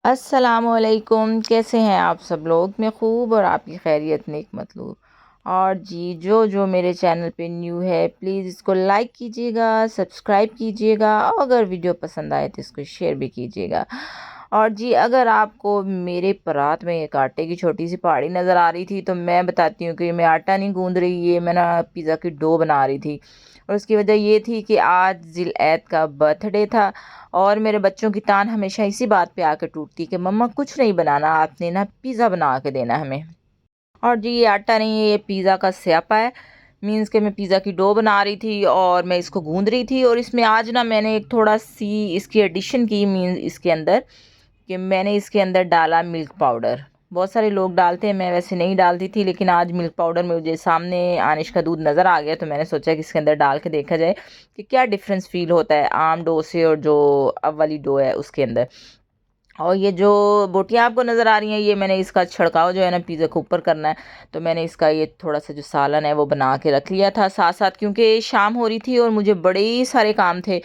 अस्सलामुअलैकुम, कैसे हैं आप सब लोग। मैं खूब और आपकी खैरियत नेक मतलूब। और जी, जो मेरे चैनल पे न्यू है प्लीज़ इसको लाइक कीजिएगा, सब्सक्राइब कीजिएगा और अगर वीडियो पसंद आए तो इसको शेयर भी कीजिएगा। और जी, अगर आपको मेरे परात में एक आटे की छोटी सी पहाड़ी नज़र आ रही थी तो मैं बताती हूँ कि मैं आटा नहीं गूंद रही, ये मैं ना पिज़्ज़ा की डो बना रही थी। और उसकी वजह ये थी कि आज जिलऐद का बर्थडे था और मेरे बच्चों की तान हमेशा इसी बात पे आकर टूटती कि मम्मा कुछ नहीं बनाना, आपने ना पिज़्ज़ा बना के देना हमें। और जी, ये आटा नहीं है, ये पिज़्ज़ा का स्यापा है। मीन्स कि मैं पिज़्ज़ा की डो बना रही थी और मैं इसको गूंद रही थी और इसमें आज ना मैंने एक थोड़ा सी इसकी एडिशन की। मीन्स इसके अंदर कि मैंने इसके अंदर डाला मिल्क पाउडर। बहुत सारे लोग डालते हैं, मैं वैसे नहीं डालती थी, लेकिन आज मिल्क पाउडर में मुझे सामने आनिश का दूध नज़र आ गया तो मैंने सोचा कि इसके अंदर डाल के देखा जाए कि क्या डिफरेंस फील होता है आम डो से और जो अब वाली डो है उसके अंदर। और ये जो बोटियाँ आपको नज़र आ रही हैं, ये मैंने इसका छिड़काव जो है ना पिज़्ज़ा के ऊपर करना है, तो मैंने इसका ये थोड़ा सा जो सालन है वो बना के रख लिया था साथ साथ, क्योंकि शाम हो रही थी और मुझे बड़े ही सारे काम थे।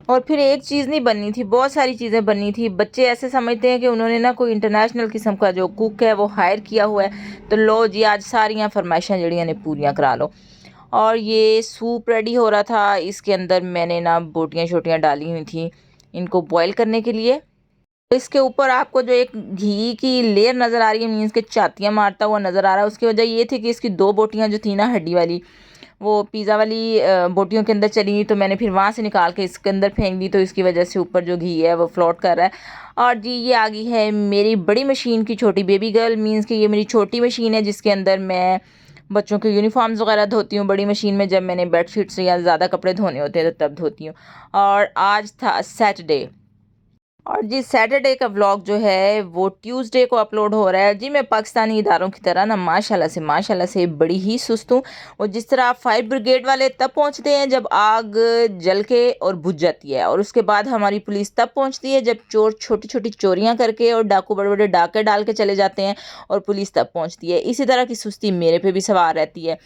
और फिर एक चीज़ नहीं बननी थी, बहुत सारी चीज़ें बननी थी। बच्चे ऐसे समझते हैं कि उन्होंने ना कोई इंटरनेशनल किस्म का जो कुक है वो हायर किया हुआ है, तो लो जी आज सारियाँ फरमाइशां जड़ियाँ ने पूरियाँ करा लो। और ये सूप रेडी हो रहा था, इसके अंदर मैंने ना बोटियाँ छोटियाँ डाली हुई थी इनको बॉयल करने के लिए। तो इसके ऊपर आपको जो एक घी की लेयर नज़र आ रही है, मीन्स के चातियाँ मारता हुआ नज़र आ रहा है, उसकी वजह ये थी कि इसकी दो बोटियाँ जो थी ना हड्डी वाली, वो पिज़्ज़ा वाली बोटियों के अंदर चली गई, तो मैंने फिर वहाँ से निकाल के इसके अंदर फेंक दी, तो इसकी वजह से ऊपर जो घी है वो फ्लोट कर रहा है। और जी, ये आ गई है मेरी बड़ी मशीन की छोटी बेबी गर्ल। मीन्स कि ये मेरी छोटी मशीन है जिसके अंदर मैं बच्चों के यूनिफॉर्म्स वगैरह धोती हूँ। बड़ी मशीन में जब मैंने बेडशीट्स या ज़्यादा कपड़े धोने होते हैं तो तब धोती हूँ। और आज था सैटरडे, और जी सैटरडे का व्लॉग जो है वो ट्यूसडे को अपलोड हो रहा है। जी, मैं पाकिस्तानी इदारों की तरह ना माशाल्लाह से बड़ी ही सुस्त हूँ। और जिस तरह फायर ब्रिगेड वाले तब पहुँचते हैं जब आग जल के और बुझ जाती है, और उसके बाद हमारी पुलिस तब पहुँचती है जब चोर छोटी छोटी चोरियाँ करके और डाकू बड़े बड़े डाके डाल के चले जाते हैं, और पुलिस तब पहुँचती है। इसी तरह की सुस्ती मेरे पे भी सवार रहती है।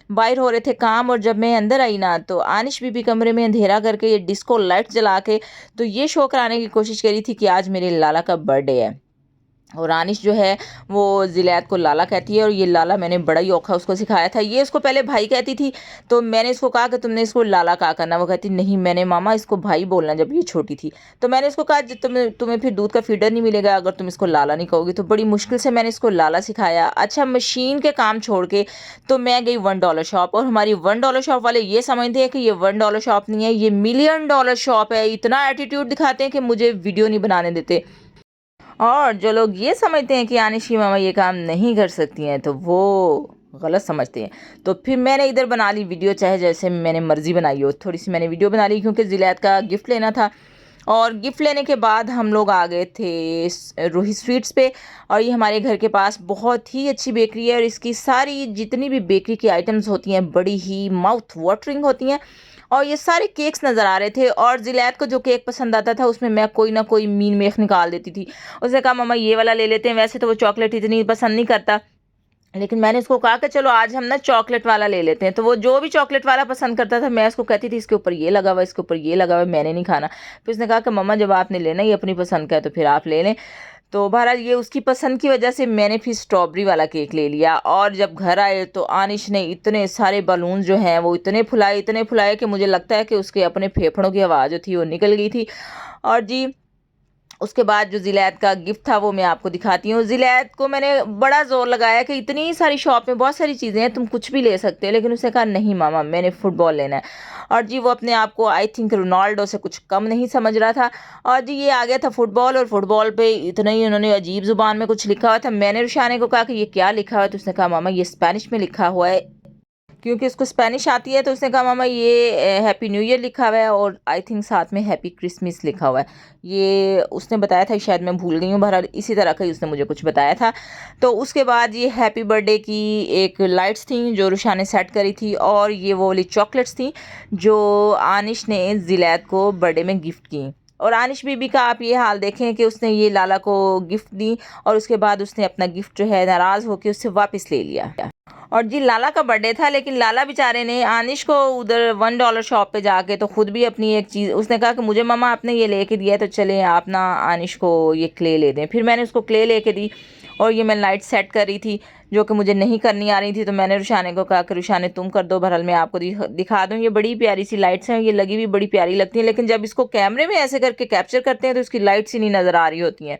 बाहर हो रहे थे काम और जब मैं अंदर आई ना तो आनिश बीबी कमरे में अंधेरा करके ये डिस्को लाइट जला के तो ये शो कराने की कोशिश करी थी कि आज मेरे लाला का बर्थडे है। और आनिश जो है वो ज़िलैत को लाला कहती है, और ये लाला मैंने बड़ा ही औखा उसको सिखाया था। ये इसको पहले भाई कहती थी, तो मैंने इसको कहा कि तुमने इसको लाला कहा करना। वो कहती नहीं, मैंने मामा इसको भाई बोलना जब ये छोटी थी। तो मैंने इसको कहा तुम्हें तुम्हें फिर दूध का फीडर नहीं मिलेगा अगर तुम इसको लाला नहीं कहोगी। तो बड़ी मुश्किल से मैंने इसको लाला सिखाया। अच्छा, मशीन के काम छोड़ के तो मैं गई $1 शॉप, और हमारी $1 शॉप वाले ये समझते हैं कि ये $1 शॉप नहीं है, ये $1,000,000 शॉप है। इतना एटीट्यूड दिखाते हैं कि मुझे वीडियो नहीं बनाने देते। और जो लोग ये समझते हैं कि आनिशी मामा ये काम नहीं कर सकती हैं तो वो गलत समझते हैं। तो फिर मैंने इधर बना ली वीडियो, चाहे जैसे मैंने मर्ज़ी बनाई हो, थोड़ी सी मैंने वीडियो बना ली क्योंकि ज़िलैत का गिफ्ट लेना था। और गिफ्ट लेने के बाद हम लोग आ गए थे रूही स्वीट्स पे। और ये हमारे घर के पास बहुत ही अच्छी बेकरी है और इसकी सारी जितनी भी बेकरी की आइटम्स होती हैं बड़ी ही माउथ वाटरिंग होती हैं। और ये सारे केक्स नज़र आ रहे थे, और ज़िलैत को जो केक पसंद आता था उसमें मैं कोई ना कोई मीन मेख निकाल देती थी। उसने कहा मम्मा ये वाला ले लेते हैं, वैसे तो वो चॉकलेट इतनी पसंद नहीं करता, लेकिन मैंने उसको कहा कि चलो आज हम ना चॉकलेट वाला ले लेते हैं। तो वो जो भी चॉकलेट वाला पसंद करता था मैं उसको कहती थी इसके ऊपर ये लगा हुआ, इसके ऊपर ये लगा हुआ, मैंने नहीं खाना। फिर उसने कहा कि मम्मा जब आपने लेना ही अपनी पसंद का है तो फिर आप ले लें। तो बहरहाल ये उसकी पसंद की वजह से मैंने फिर स्ट्रॉबेरी वाला केक ले लिया। और जब घर आए तो आनिश ने इतने सारे बलून जो हैं वो इतने फुलाए कि मुझे लगता है कि उसके अपने फेफड़ों की आवाज़ जो थी वो निकल गई थी। और जी, उसके बाद जो ज़िलैत का गिफ्ट था वो मैं आपको दिखाती हूँ। ज़िलैत को मैंने बड़ा ज़ोर लगाया कि इतनी सारी शॉप में बहुत सारी चीज़ें हैं, तुम कुछ भी ले सकते हो, लेकिन उसने कहा नहीं मामा मैंने फ़ुटबॉल लेना है। और जी, वो अपने आप को आई थिंक रोनाल्डो से कुछ कम नहीं समझ रहा था। और जी, ये आ गया था फुटबॉल, और फुटबॉल पे इतना ही उन्होंने अजीब ज़ुबान में कुछ लिखा हुआ था। मैंने रुशाने को कहा कि ये क्या लिखा हुआ है, तो उसने कहा मामा ये स्पेनिश में लिखा हुआ है, क्योंकि उसको स्पेनिश आती है। तो उसने कहा मामा ये हैप्पी न्यू ईयर लिखा हुआ है और आई थिंक साथ में हैप्पी क्रिसमस लिखा हुआ है। ये उसने बताया था, शायद मैं भूल गई हूँ, बहरहाल इसी तरह का ही उसने मुझे कुछ बताया था। तो उसके बाद ये हैप्पी बर्थडे की एक लाइट्स थी जो रुशा ने सेट करी थी, और ये वो वाली चॉकलेट्स थी जो आनिश ने ज़िलैत को बर्थडे में गिफ्ट की। और आनिश बीबी का आप ये हाल देखें कि उसने ये लाला को गिफ्ट दी और उसके बाद उसने अपना गिफ्ट जो है नाराज़ होकर उससे वापस ले लिया। और जी लाला का बर्थडे था, लेकिन लाला बेचारे ने आनिश को उधर $1 शॉप पे जाके तो खुद भी अपनी एक चीज़ उसने कहा कि मुझे मम्मा आपने ये लेके दिया है तो चले आप ना आनिश को ये क्ले ले दें। फिर मैंने उसको क्ले लेके दी और ये मैं लाइट सेट कर रही थी जो कि मुझे नहीं करनी आ रही थी, तो मैंने रुशाने को कहा कि रुशाने तुम कर दो, बहरहाल मैं आपको दिखा दूँ। ये बड़ी प्यारी सी लाइट्स हैं, ये लगी भी बड़ी प्यारी लगती हैं, लेकिन जब इसको कैमरे में ऐसे करके कैप्चर करते हैं तो इसकी लाइट्स ही नहीं नज़र आ रही होती हैं।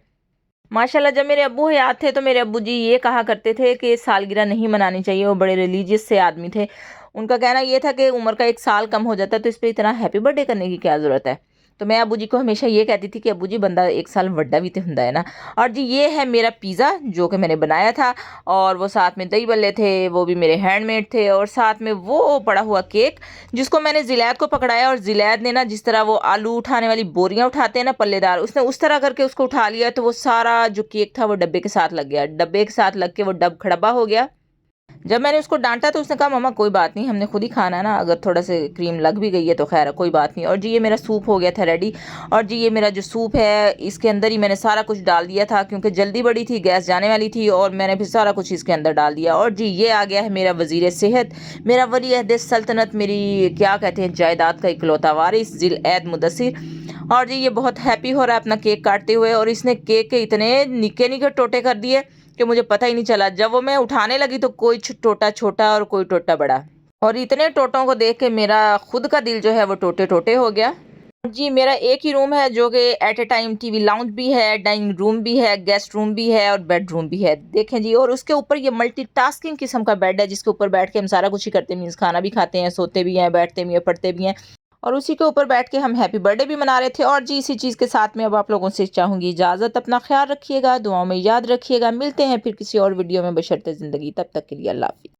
माशाल्लाह जब मेरे अब्बू हयात थे तो मेरे अब्बू जी ये कहा करते थे कि सालगिरह नहीं मनानी चाहिए। वो बड़े रिलीजियस से आदमी थे। उनका कहना ये था कि उम्र का 1 साल कम हो जाता है तो इस पे इतना हैप्पी बर्थडे करने की क्या ज़रूरत है। तो मैं अब्बू जी को हमेशा ये कहती थी कि अब्बू जी बंदा 1 साल वड्डा भी तो हुंदा है ना। और जी ये है मेरा पिज़्ज़ा जो कि मैंने बनाया था, और वो साथ में दही बल्ले थे, वो भी मेरे हैंडमेड थे, और साथ में वो पड़ा हुआ केक जिसको मैंने ज़िलैद को पकड़ाया, और ज़िलैद ने ना जिस तरह वो आलू उठाने वाली बोरियां उठाते हैं ना पल्लेदार, उसने उस तरह करके उसको उठा लिया, तो वो सारा जो केक था वो डब्बे के साथ लग गया। डब्बे के साथ लग के वो डब खड़ब्बा हो गया। जब मैंने उसको डांटा तो उसने कहा मम्मा कोई बात नहीं, हमने खुद ही खाना है ना, अगर थोड़ा से क्रीम लग भी गई है तो खैर कोई बात नहीं। और जी ये मेरा सूप हो गया था रेडी। और जी ये मेरा जो सूप है इसके अंदर ही मैंने सारा कुछ डाल दिया था क्योंकि जल्दी बड़ी थी, गैस जाने वाली थी, और मैंने फिर सारा कुछ इसके अंदर डाल दिया। और जी ये आ गया है मेरा वज़ीर सेहत, मेरा वली अहद सल्तनत, मेरी क्या कहते हैं जायदाद का इकलौता वारिस ज़िल-ऐद मुदस्सिर। और जी ये बहुत हैप्पी हो रहा है अपना केक काटते हुए, और इसने केक के इतने निके निके टोटे कर दिए कि मुझे पता ही नहीं चला। जब वो मैं उठाने लगी तो कोई टोटा छोटा और कोई टोटा बड़ा, और इतने टोटों को देख के मेरा खुद का दिल जो है वो टोटे टोटे हो गया। जी मेरा एक ही रूम है जो कि at a time TV lounge भी है, डाइनिंग रूम भी है, गेस्ट रूम भी है और बेडरूम भी है, देखें जी। और उसके ऊपर ये मल्टीटास्किंग किस्म का बेड है जिसके ऊपर बैठ के हम सारा कुछ ही करते हैं, मीन्स खाना भी खाते हैं, सोते भी हैं, बैठते भी हैं, पढ़ते भी हैं, और उसी के ऊपर बैठ के हम हैप्पी बर्थडे भी मना रहे थे। और जी इसी चीज़ के साथ में अब आप लोगों से चाहूँगी इजाज़त, अपना ख्याल रखिएगा, दुआओं में याद रखिएगा, मिलते हैं फिर किसी और वीडियो में बशर्ते ज़िंदगी, तब तक के लिए अल्लाह हाफ़िज़।